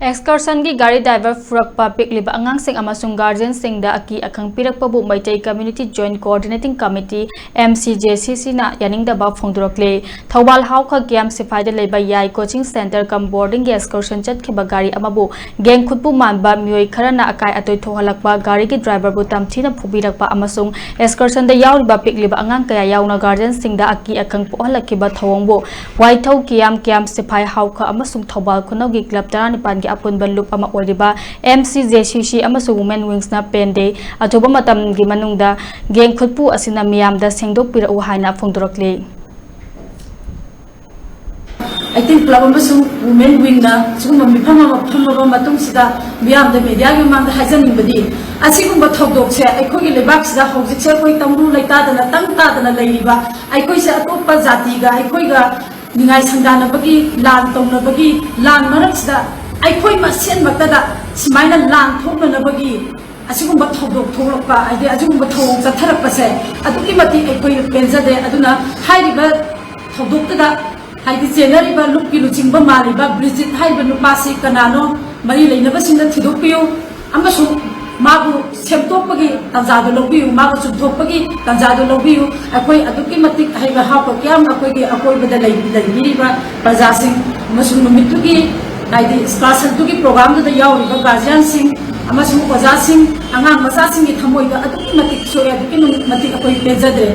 Excursion की गाड़ी driver furakpa pikliba angangsing amasung guardian singda akhang pirakpabu maitai community joint coordinating committee MCJCC na yaningde ba phongdorokle thawal hawkha gyam sifai de leba yai coaching center kam boarding ge excursion chat khiba gari amabu geng khutpu manba mioi kharana akai atoi thohalakba gari ki driver bu tamthina phubirakpa amasung excursion da yawriba pikliba angang kaya yawna guardian singda akhang pohalakhiba thawongbu waithau kiam sifai hawkha amasung thawal khunau gi club tarani pan apun balup ama oriba MCJCC amasung women wings na pende athoba matam gi manungda geng khutpu asina miyam da sengdok pira u haina phongdorokle I think club amasung women wing na sugum mifama matung sida miyam da media gi mang da hajan badi asigum ba thodok se aikoi gi lebak sida hojik se koi tamru laita da na tang ta da na leiba aikoi se atoppa jati ga aikoi ga ningai sangdana bagi lan tongna bagi lan marak sida aikoi masen maktada simaina lan thokna na bagi asigum ba thodok thokpa aide asigum ba thong chatharak pase aduki mati aikoi penjade aduna hairiba thodok da haidi senari ba lukki luching ba mari ba Bridget haiba nupasi kanano mari leinaba singda thidokpiyo amasu mabu semtokpagi tanjadu lobiyu mabu chumthokpagi tanjadu lobiyu akoi aduki mati haiba hapa kyam akoi gi akoi bada leibiriba prajasing amasu numitugi naidi excursion tugi program da yauriba guardian sing amasu oja sing angang macha sing gi thamoi da aduki mati soya aduki mati akoi pejadre